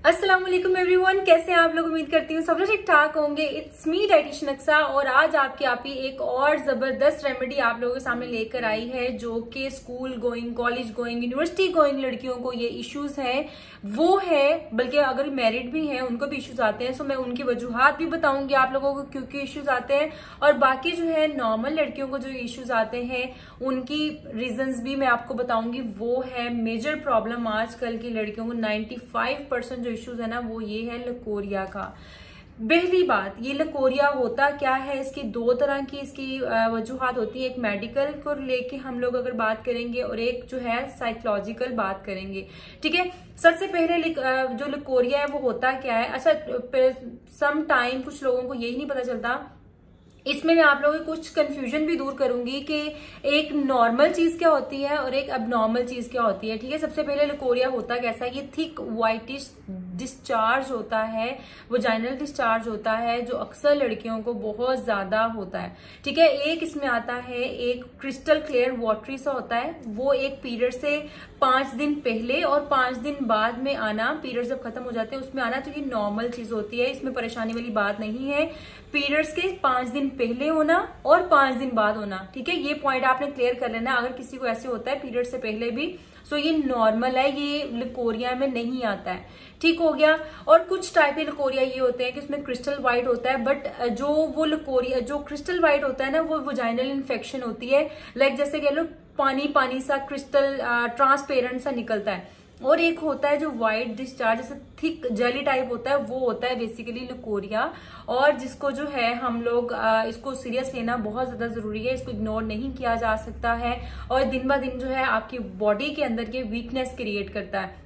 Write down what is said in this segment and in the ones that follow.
अस्सलाम वालेकुम एवरीवन, कैसे हैं आप लोग। उम्मीद करती हूँ सब लोग ठीक ठाक होंगे। इट्स मी डाइटिशियन अक्सा और आज आपकी आप ही एक और जबरदस्त रेमेडी आप लोगों के सामने लेकर आई है जो कि school going, college going, university going लड़कियों को ये इश्यूज हैं वो है, बल्कि अगर मैरिड भी हैं उनको भी इश्यूज आते हैं। सो मैं उनकी वजूहात भी बताऊंगी आप लोगों को क्यों क्यों इश्यूज आते हैं, और बाकी जो है नॉर्मल लड़कियों को जो इश्यूज आते हैं उनकी रीजंस भी मैं आपको बताऊंगी। वो है मेजर प्रॉब्लम आजकल की लड़कियों को 95% जो इश्यूज है ना वो ये है लकोरिया का। पहली बात, ये लकोरिया होता क्या है, इसकी दो तरह की इसकी वजूहात होती है। एक मेडिकल को लेके हम लोग अगर बात करेंगे और एक जो है साइकोलॉजिकल बात करेंगे। ठीक है, सबसे पहले जो लकोरिया है वो होता क्या है। अच्छा, सम टाइम कुछ लोगों को यही नहीं पता चलता, इसमें मैं आप लोगों की कुछ कंफ्यूजन भी दूर करूंगी कि एक नॉर्मल चीज क्या होती है और एक अबनॉर्मल चीज क्या होती है। ठीक है, सबसे पहले लकोरिया होता कैसा है, ये थिक व्हाइटिश डिस्चार्ज होता है, वजाइनल डिस्चार्ज होता है जो अक्सर लड़कियों को बहुत ज्यादा होता है। ठीक है, एक इसमें आता है एक क्रिस्टल क्लियर वाटरी सा होता है, वो एक पीरियड से 5 दिन पहले और 5 दिन बाद में आना, पीरियड जब खत्म हो जाते हैं उसमें आना, तो ये नॉर्मल चीज होती है, इसमें परेशानी वाली बात नहीं है। पीरियड्स के 5 दिन पहले होना और 5 दिन बाद होना, ठीक है, ये पॉइंट आपने क्लियर कर लेना। अगर किसी को ऐसे होता है पीरियड से पहले भी, सो ये नॉर्मल है, ये लकोरिया में नहीं आता है। ठीक हो गया। और कुछ टाइप के लकोरिया ये होते हैं कि उसमें क्रिस्टल व्हाइट होता है, बट जो वो लकोरिया जो क्रिस्टल व्हाइट होता है ना वो वजाइनल इन्फेक्शन होती है, लाइक जैसे कह लो पानी पानी सा क्रिस्टल ट्रांसपेरेंट सा निकलता है। और एक होता है जो व्हाइट डिस्चार्ज जैसे थिक जेली टाइप होता है, वो होता है बेसिकली लकोरिया, और जिसको जो है हम लोग इसको सीरियस लेना बहुत ज्यादा जरूरी है, इसको इग्नोर नहीं किया जा सकता है, और दिन ब दिन जो है आपकी बॉडी के अंदर ये वीकनेस क्रिएट करता है।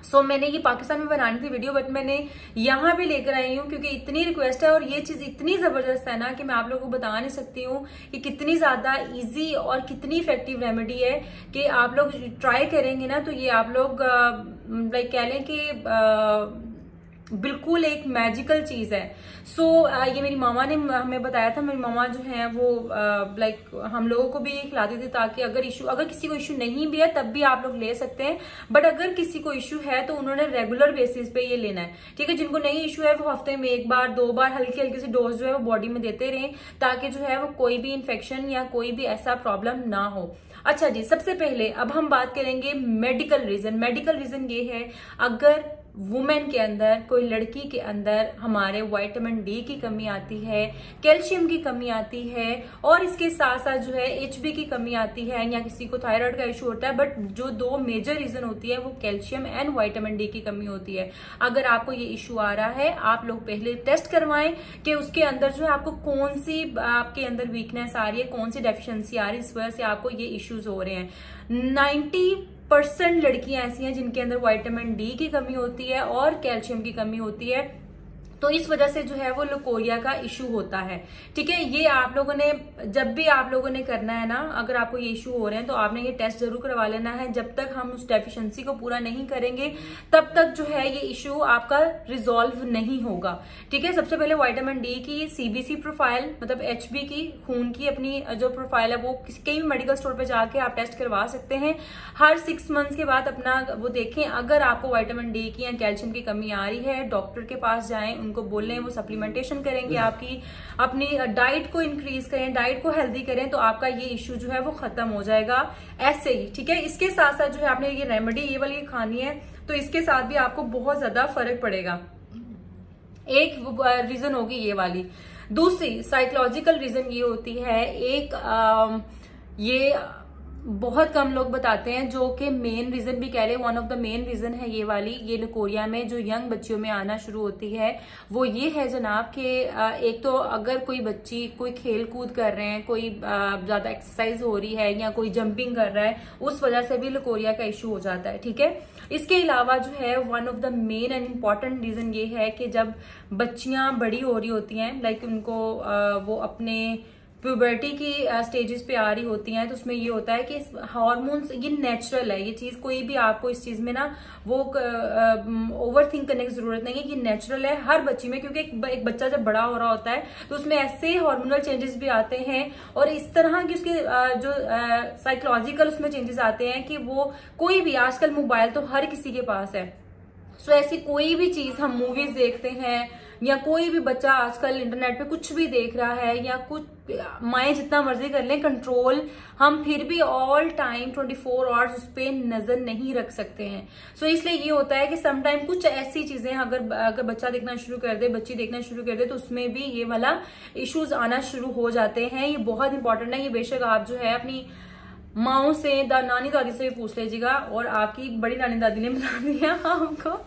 सो मैंने ये पाकिस्तान में बनानी थी वीडियो, बट मैंने यहाँ पे लेकर आई हूँ क्योंकि इतनी रिक्वेस्ट है और ये चीज इतनी जबरदस्त है ना कि मैं आप लोगों को बता नहीं सकती हूँ कि कितनी ज्यादा इजी और कितनी इफेक्टिव रेमेडी है कि आप लोग ट्राई करेंगे ना तो ये आप लोग लाइक कह लें कि बिल्कुल एक मैजिकल चीज है। सो ये मेरी मामा ने हमें बताया था। मेरी मामा जो है वो लाइक हम लोगों को भी ये खिलाती थी ताकि अगर किसी को इशू नहीं भी है तब भी आप लोग ले सकते हैं, बट अगर किसी को इशू है तो उन्होंने रेगुलर बेसिस पे ये लेना है। ठीक है, जिनको नहीं इशू है वो हफ्ते में 1 बार 2 बार हल्की हल्की सी डोज जो है वो बॉडी में देते रहें ताकि जो है वो कोई भी इन्फेक्शन या कोई भी ऐसा प्रॉब्लम ना हो। अच्छा जी, सबसे पहले अब हम बात करेंगे मेडिकल रीजन। मेडिकल रीजन ये है, अगर वुमेन के अंदर, कोई लड़की के अंदर हमारे विटामिन डी की कमी आती है, कैल्शियम की कमी आती है, और इसके साथ साथ जो है एचबी की कमी आती है, या किसी को थायराइड का इशू होता है, बट जो 2 मेजर रीजन होती है वो कैल्शियम एंड विटामिन डी की कमी होती है। अगर आपको ये इशू आ रहा है, आप लोग पहले टेस्ट करवाएं कि उसके अंदर जो है आपको कौन सी आपके अंदर वीकनेस आ रही है, कौन सी डेफिशिएंसी आ रही है, इस वजह से आपको ये इश्यूज हो रहे हैं। 90% लड़कियां ऐसी हैं जिनके अंदर विटामिन डी की कमी होती है और कैल्शियम की कमी होती है, तो इस वजह से जो है वो लकोरिया का इशू होता है। ठीक है, ये आप लोगों ने जब भी आप लोगों ने करना है ना, अगर आपको ये इशू हो रहे हैं तो आपने ये टेस्ट जरूर करवा लेना है। जब तक हम उस डेफिशिएंसी को पूरा नहीं करेंगे तब तक जो है ये इशू आपका रिजॉल्व नहीं होगा। ठीक है, सबसे पहले विटामिन डी की सीबीसी प्रोफाइल, मतलब एचबी की, खून की अपनी जो प्रोफाइल है वो कहीं भी मेडिकल स्टोर पे जाके आप टेस्ट करवा सकते हैं। हर 6 मंथ्स के बाद अपना वो देखें, अगर आपको विटामिन डी की या कैल्शियम की कमी आ रही है डॉक्टर के पास जाएं, उनको बोलें, वो सप्लीमेंटेशन करेंगे, आपकी अपनी डाइट को इंक्रीज करें, डाइट को हेल्दी करें, तो आपका ये इश्यू जो है वो खत्म हो जाएगा ऐसे ही। ठीक है, इसके साथ साथ जो है आपने ये रेमेडी ये वाली खानी है तो इसके साथ भी आपको बहुत ज्यादा फर्क पड़ेगा। एक रीजन होगी ये वाली। दूसरी साइकोलॉजिकल रीजन ये होती है, एक ये बहुत कम लोग बताते हैं, जो कि मेन रीजन भी कह रहे हैं, one of the main reason है ये वाली, ये लकोरिया में जो यंग बच्चियों में आना शुरू होती है वो ये है जनाब कि एक तो अगर कोई बच्ची कोई खेल कूद कर रहे हैं, कोई ज्यादा एक्सरसाइज हो रही है या कोई जंपिंग कर रहा है, उस वजह से भी लकोरिया का इशू हो जाता है। ठीक है, इसके अलावा जो है one of the main and important reason ये है कि जब बच्चियां बड़ी हो रही होती हैं, लाइक उनको वो अपने प्यूबर्टी की स्टेजेस पे आ रही होती हैं, तो उसमें ये होता है कि हार्मोन्स, ये नेचुरल है ये चीज, कोई भी आपको इस चीज में ना वो ओवर थिंक करने की जरूरत नहीं है, ये नेचुरल है हर बच्ची में, क्योंकि एक बच्चा जब बड़ा हो रहा होता है तो उसमें ऐसे हार्मोनल चेंजेस भी आते हैं और इस तरह की उसके जो साइकोलॉजिकल उसमें चेंजेस आते हैं कि वो कोई भी, आजकल मोबाइल तो हर किसी के पास है, सो ऐसी कोई भी चीज हम मूवीज देखते हैं या कोई भी बच्चा आजकल इंटरनेट पे कुछ भी देख रहा है या कुछ, माएँ जितना मर्जी कर लें कंट्रोल, हम फिर भी ऑल टाइम 24 आवर्स उस पर नजर नहीं रख सकते हैं। सो इसलिए ये होता है कि समटाइम कुछ ऐसी चीजें अगर बच्चा देखना शुरू कर दे, बच्ची देखना शुरू कर दे, तो उसमें भी ये वाला इश्यूज आना शुरू हो जाते हैं। ये बहुत इंपॉर्टेंट है। ये बेशक आप जो है अपनी माओ से, नानी दादी से भी पूछ लीजिएगा, और आपकी बड़ी नानी दादी ने बता दिया आपको।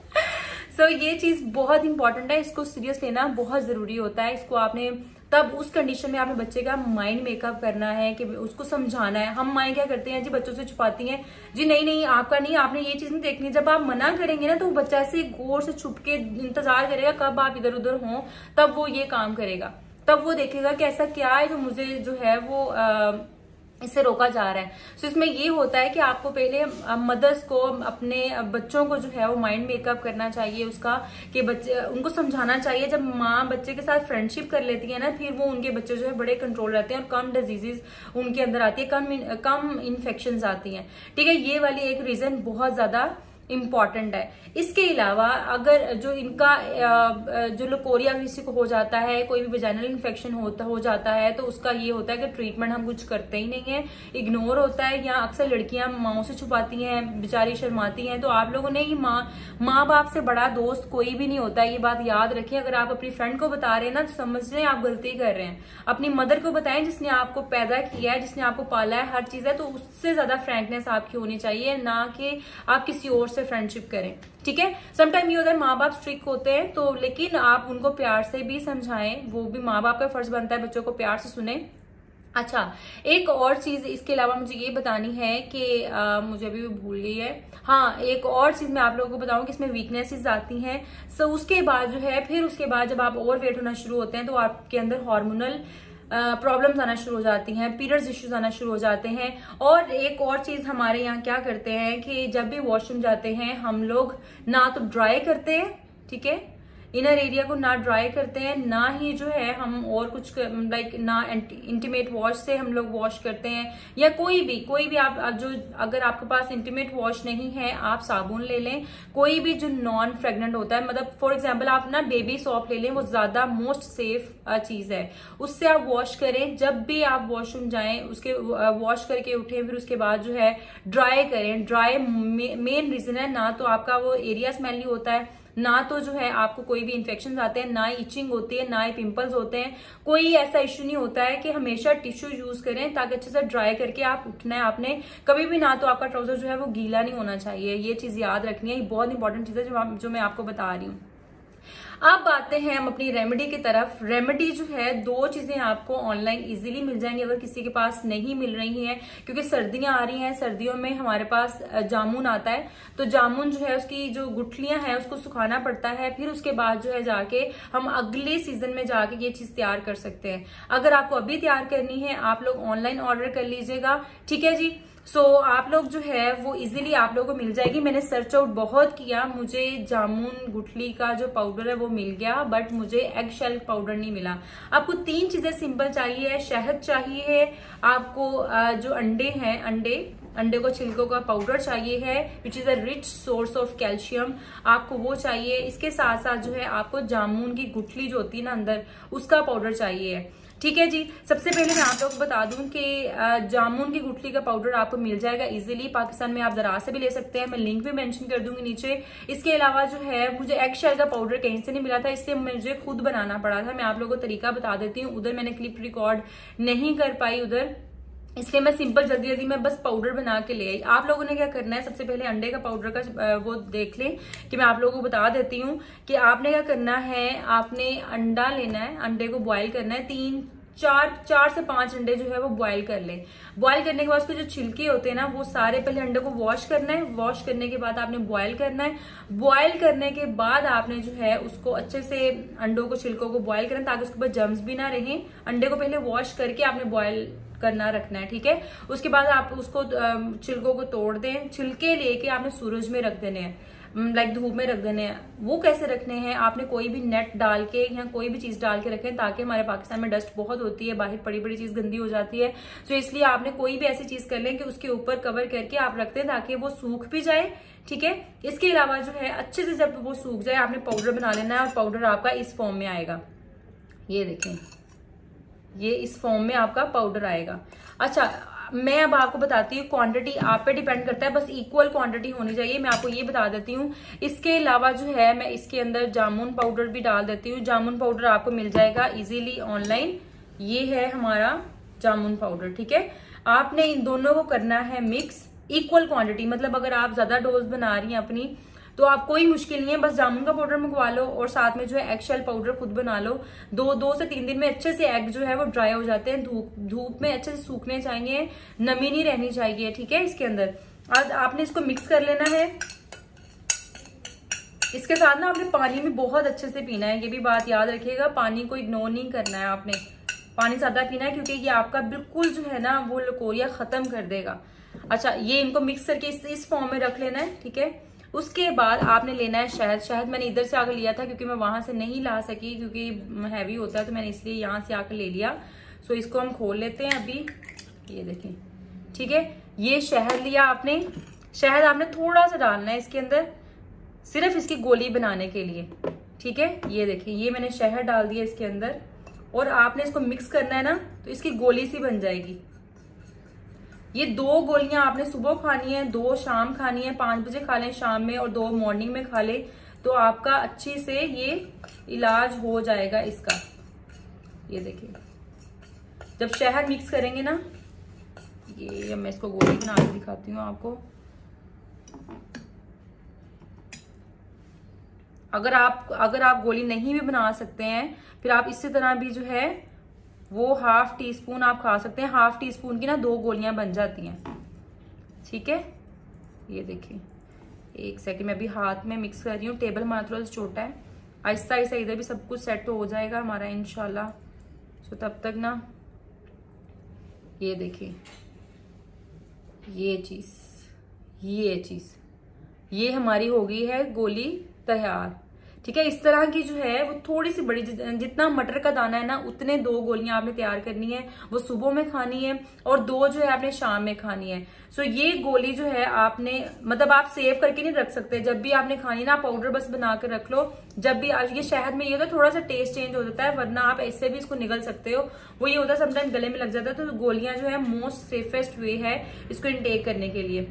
सो ये चीज बहुत इंपॉर्टेंट है, इसको सीरियस लेना बहुत जरूरी होता है। इसको आपने तब उस कंडीशन में आपने बच्चे का माइंड मेकअप करना है कि उसको समझाना है। हम माएँ क्या करते हैं जी, बच्चों से छुपाती हैं जी, नहीं आपका नहीं, आपने ये चीज नहीं देखनी। जब आप मना करेंगे ना तो बच्चा ऐसे गौर से छुप के इंतजार करेगा कब आप इधर उधर हों, तब वो ये काम करेगा। तब वो देखेगा कि ऐसा क्या है जो मुझे जो है वो इससे रोका जा रहा है। सो इसमें ये होता है कि आपको पहले मदर्स को, अपने बच्चों को जो है वो माइंड मेकअप करना चाहिए उसका, कि बच्चे, उनको समझाना चाहिए। जब माँ बच्चे के साथ फ्रेंडशिप कर लेती है ना, फिर वो उनके बच्चे जो है बड़े कंट्रोल रहते हैं और कम डिजीजेस उनके अंदर आती है, कम इन्फेक्शंस आती हैं। ठीक है, ये वाली एक रीजन बहुत ज्यादा इम्पॉर्टेंट है। इसके अलावा अगर जो इनका जो लोकोरिया किसी को हो जाता है, कोई भी वेजाइनल इन्फेक्शन हो जाता है, तो उसका ये होता है कि ट्रीटमेंट हम कुछ करते ही नहीं है, इग्नोर होता है, या अक्सर लड़कियां माओ से छुपाती हैं, बेचारी शर्माती हैं। तो आप लोगों ने ही माँ बाप से बड़ा दोस्त कोई भी नहीं होता है, ये बात याद रखिए। अगर आप अपनी फ्रेंड को बता रहे हैं ना, तो समझ लें आप गलती कर रहे हैं। अपनी मदर को बताएं जिसने आपको पैदा किया है, जिसने आपको पाला है, हर चीज है, तो उससे ज्यादा फ्रैंकनेस आपकी होनी चाहिए, ना कि आप किसी और से फ्रेंडशिप करें। ठीक है, समटाइम ये होता है माँ बाप स्ट्रिक्ट होते हैं, तो लेकिन आप उनको प्यार से भी समझाएं, वो भी माँ बाप का फर्ज बनता है बच्चों को प्यार से सुने। अच्छा, एक और चीज इसके अलावा मुझे ये बतानी है कि मुझे अभी भी भूल गई है। हाँ, एक और चीज मैं आप लोगों को बताऊं कि इसमें वीकनेसेस आती हैं। सो उसके बाद जो है, फिर उसके बाद जब आप ओवर वेट होना शुरू होते हैं तो आपके अंदर हार्मोनल प्रॉब्लम्स आना शुरू हो जाती हैं, पीरियड्स इश्यूज आना शुरू हो जाते हैं। और एक और चीज हमारे यहाँ क्या करते हैं कि जब भी वॉशरूम जाते हैं हम लोग ना तो ड्राई करते हैं, ठीक है, इनर एरिया को ना ड्राई करते हैं, ना ही जो है हम और कुछ लाइक ना इंटीमेट वॉश से हम लोग वॉश करते हैं, या कोई भी आप जो, अगर आपके पास इंटीमेट वॉश नहीं है आप साबुन ले लें, कोई भी जो नॉन फ्रेगनेंट होता है, मतलब फॉर एग्जांपल आप ना बेबी सॉप ले लें, वो ज्यादा मोस्ट सेफ चीज है, उससे आप वॉश करें। जब भी आप वॉशरूम जाएं उसके वॉश करके उठें, फिर उसके बाद जो है ड्राई करें। ड्राई मेन रीजन है, ना तो आपका वो एरिया स्मेली होता है, ना तो जो है आपको कोई भी इन्फेक्शन आते हैं, ना ही इचिंग होती है, ना ही पिंपल्स होते हैं, कोई ऐसा इश्यू नहीं होता है। कि हमेशा टिश्यू यूज करें ताकि अच्छे से ड्राई करके आप उठना है आपने कभी भी, ना तो आपका ट्राउजर जो है वो गीला नहीं होना चाहिए। ये चीज याद रखनी है, ये बहुत इंपॉर्टेंट चीज है जो मैं आपको बता रही हूँ। अब आते हैं हम अपनी रेमेडी की तरफ। रेमेडी जो है, दो चीजें आपको ऑनलाइन इजीली मिल जाएंगी अगर किसी के पास नहीं मिल रही हैं, क्योंकि सर्दियां आ रही हैं, सर्दियों में हमारे पास जामुन आता है, तो जामुन जो है उसकी जो गुठलियां हैं उसको सुखाना पड़ता है, फिर उसके बाद जो है जाके हम अगले सीजन में जाके ये चीज तैयार कर सकते हैं। अगर आपको अभी तैयार करनी है आप लोग ऑनलाइन ऑर्डर कर लीजिएगा, ठीक है जी। सो आप लोग जो है वो इजीली आप लोगों को मिल जाएगी। मैंने सर्च आउट बहुत किया, मुझे जामुन गुठली का जो पाउडर है वो मिल गया, बट मुझे एग शेल पाउडर नहीं मिला। आपको तीन चीजें सिंपल चाहिए, शहद चाहिए, आपको जो अंडे हैं, अंडे को छिलकों का पाउडर चाहिए है, which is a rich source of calcium, आपको वो चाहिए। इसके साथ साथ जो है आपको जामुन की गुठली जो होती है ना अंदर, उसका पाउडर चाहिए, ठीक है जी। सबसे पहले मैं आप लोग को बता दूं कि जामुन की गुठली का पाउडर आपको मिल जाएगा इजीली, पाकिस्तान में आप जरा से भी ले सकते हैं, मैं लिंक भी मेंशन कर दूंगी नीचे। इसके अलावा जो है मुझे एग शेल का पाउडर कहीं से नहीं मिला था, इसलिए मुझे खुद बनाना पड़ा था। मैं आप लोगों को तरीका बता देती हूँ, उधर मैंने क्लिप रिकॉर्ड नहीं कर पाई उधर, इसलिए मैं सिंपल जल्दी में बस पाउडर बना के ले आई। आप लोगों ने क्या करना है, सबसे पहले अंडे का पाउडर का वो देख लें कि मैं आप लोगों को बता देती हूँ कि आपने क्या करना है। आपने अंडा लेना है, अंडे को बॉईल करना है, चार से 5 अंडे जो है वो बॉईल कर लें। बॉईल करने के बाद उसके जो छिलके होते हैं ना, वो सारे पहले अंडे को वॉश करना है, वॉश करने के बाद आपने बॉईल करना है। बॉईल करने के बाद आपने जो है उसको अच्छे से अंडों को, छिलकों को बॉईल करना ताकि उसके ऊपर जर्म्स भी ना रहें। अंडे को पहले वॉश करके आपने बॉईल करना रखना है, ठीक है। उसके बाद आप उसको छिलकों को तोड़ दें, छिलके लेके आपने सूरज में रख देने हैं। लाइक धूप में रख देने हैं। वो कैसे रखने हैं, आपने कोई भी नेट डाल के या कोई भी चीज डाल के रखें, ताकि हमारे पाकिस्तान में डस्ट बहुत होती है, बाहर बड़ी बड़ी चीज गंदी हो जाती है। तो इसलिए आपने कोई भी ऐसी चीज कर लें कि उसके ऊपर कवर करके आप रखते हैं ताकि वो सूख भी जाए। ठीक है, इसके अलावा जो है अच्छे से जब वो सूख जाए आपने पाउडर बना लेना है, और पाउडर आपका इस फॉर्म में आएगा। ये देखें, ये इस फॉर्म में आपका पाउडर आएगा। अच्छा, मैं अब आपको बताती हूँ, क्वांटिटी आप पे डिपेंड करता है, बस इक्वल क्वांटिटी होनी चाहिए। मैं आपको ये बता देती हूँ। इसके अलावा जो है मैं इसके अंदर जामुन पाउडर भी डाल देती हूँ। जामुन पाउडर आपको मिल जाएगा इजीली ऑनलाइन। ये है हमारा जामुन पाउडर। ठीक है, आपने इन दोनों को करना है मिक्स, इक्वल क्वांटिटी। मतलब अगर आप ज्यादा डोज बना रही हैं अपनी, तो आप कोई मुश्किल नहीं है, बस जामुन का पाउडर मंगवा लो और साथ में जो है एग शेल पाउडर खुद बना लो। 2 से 3 दिन में अच्छे से एग जो है वो ड्राई हो जाते हैं। धूप में अच्छे से सूखने चाहिए, नमी नहीं रहनी चाहिए। ठीक है, इसके अंदर आज आपने इसको मिक्स कर लेना है। इसके साथ ना आपने पानी भी बहुत अच्छे से पीना है, ये भी बात याद रखिएगा। पानी को इग्नोर नहीं करना है, आपने पानी ज्यादा पीना है, क्योंकि ये आपका बिल्कुल जो है ना वो लकोरिया खत्म कर देगा। अच्छा, ये इनको मिक्स करके इस फॉर्म में रख लेना है। ठीक है, उसके बाद आपने लेना है शहद। शहद मैंने इधर से आकर लिया था क्योंकि मैं वहां से नहीं ला सकी, क्योंकि हैवी होता है, तो मैंने इसलिए यहाँ से आकर ले लिया। सो इसको हम खोल लेते हैं अभी। ये देखें, ठीक है, ये शहद लिया आपने। शहद आपने थोड़ा सा डालना है इसके अंदर, सिर्फ इसकी गोली बनाने के लिए। ठीक है, ये देखिए, ये मैंने शहद डाल दिया इसके अंदर, और आपने इसको मिक्स करना है ना, तो इसकी गोली सी बन जाएगी। ये 2 गोलियां आपने सुबह खानी है, 2 शाम खानी है। 5 बजे खा लें शाम में, और 2 मॉर्निंग में खा ले, तो आपका अच्छी से ये इलाज हो जाएगा इसका। ये देखिए, जब शहद मिक्स करेंगे ना, ये मैं इसको गोली बना के दिखाती हूँ आपको। अगर आप गोली नहीं भी बना सकते हैं, फिर आप इसी तरह भी जो है वो 1/2 टीस्पून आप खा सकते हैं। 1/2 टीस्पून की ना 2 गोलियां बन जाती हैं। ठीक है, ये देखिए, एक सेकंड में अभी हाथ में मिक्स कर रही हूँ। टेबल हमारा थोड़ा सा छोटा है, आहिस्ता आहिस्ता इधर भी सब कुछ सेट हो जाएगा हमारा इंशाल्लाह। तो तब तक ना ये देखिए, ये चीज ये हमारी हो गई है गोली तैयार। ठीक है, इस तरह की जो है वो थोड़ी सी बड़ी, जितना मटर का दाना है ना उतने 2 गोलियां आपने तैयार करनी है। वो सुबह में खानी है, और 2 जो है आपने शाम में खानी है। सो ये गोली जो है आपने, मतलब आप सेव करके नहीं रख सकते, जब भी आपने खानी ना पाउडर बस बना कर रख लो। जब भी आज ये शहद में ये होता है थोड़ा सा टेस्ट चेंज हो जाता है, वरना आप ऐसे भी इसको निगल सकते हो। वो ये होता है समटाइम गले में लग जाता है। तो गोलियां जो है मोस्ट सेफेस्ट वे है इसको इनटेक करने के लिए।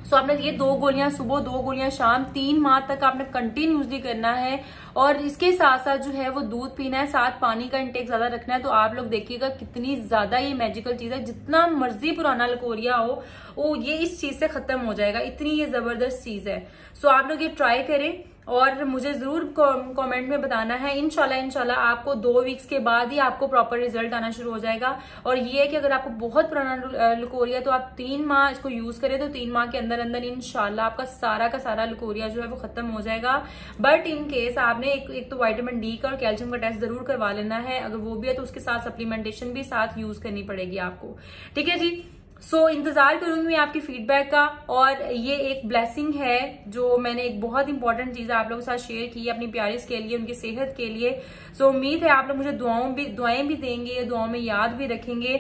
सो आपने ये 2 गोलियां सुबह, 2 गोलियां शाम, 3 माह तक आपने कंटिन्यूसली करना है। और इसके साथ साथ जो है वो दूध पीना है, साथ पानी का इंटेक ज्यादा रखना है। तो आप लोग देखिएगा कितनी ज्यादा ये मैजिकल चीज है। जितना मर्जी पुराना लकोरिया हो, वो ये इस चीज से खत्म हो जाएगा। इतनी ये जबरदस्त चीज है। सो आप लोग ये ट्राई करें और मुझे जरूर कमेंट में बताना है। इंशाल्लाह आपको 2 वीक्स के बाद ही आपको प्रॉपर रिजल्ट आना शुरू हो जाएगा। और ये है कि अगर आपको बहुत पुराना लकोरिया, तो आप 3 माह इसको यूज करें, तो 3 माह के अंदर अंदर इंशाल्लाह आपका सारा का सारा लकोरिया जो है वो खत्म हो जाएगा। बट इन केस आपने एक तो विटामिन डी का और कैल्शियम का टेस्ट जरूर करवा लेना है। अगर वो भी है तो उसके साथ सप्लीमेंटेशन भी साथ यूज करनी पड़ेगी आपको। ठीक है जी, सो इंतजार करूंगी मैं आपकी फीडबैक का। और ये एक ब्लेसिंग है जो मैंने एक बहुत इंपॉर्टेंट चीज आप लोगों के साथ शेयर की है अपनी प्यारिस के लिए, उनकी सेहत के लिए। सो उम्मीद है आप लोग मुझे दुआएं भी देंगे, दुआओं में याद भी रखेंगे।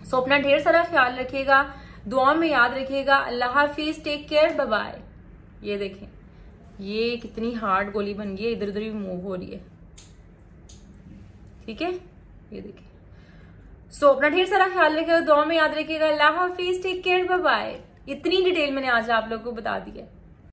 सो अपना ढेर सारा ख्याल रखिएगा, दुआओं में याद रखिएगा। अल्लाह हाफिज, टेक केयर, बाय बाय। ये देखें, ये कितनी हार्ड गोली बन गई है, इधर उधर भी मूव हो रही है। ठीक है, ये देखिए। सो अपना ढेर सारा ख्याल रखिएगा, दुआ में याद रखिएगा। अल्लाह हाफिज, टेक केयर, बाय बाय। इतनी डिटेल मैंने आज आप लोगों को बता दी है।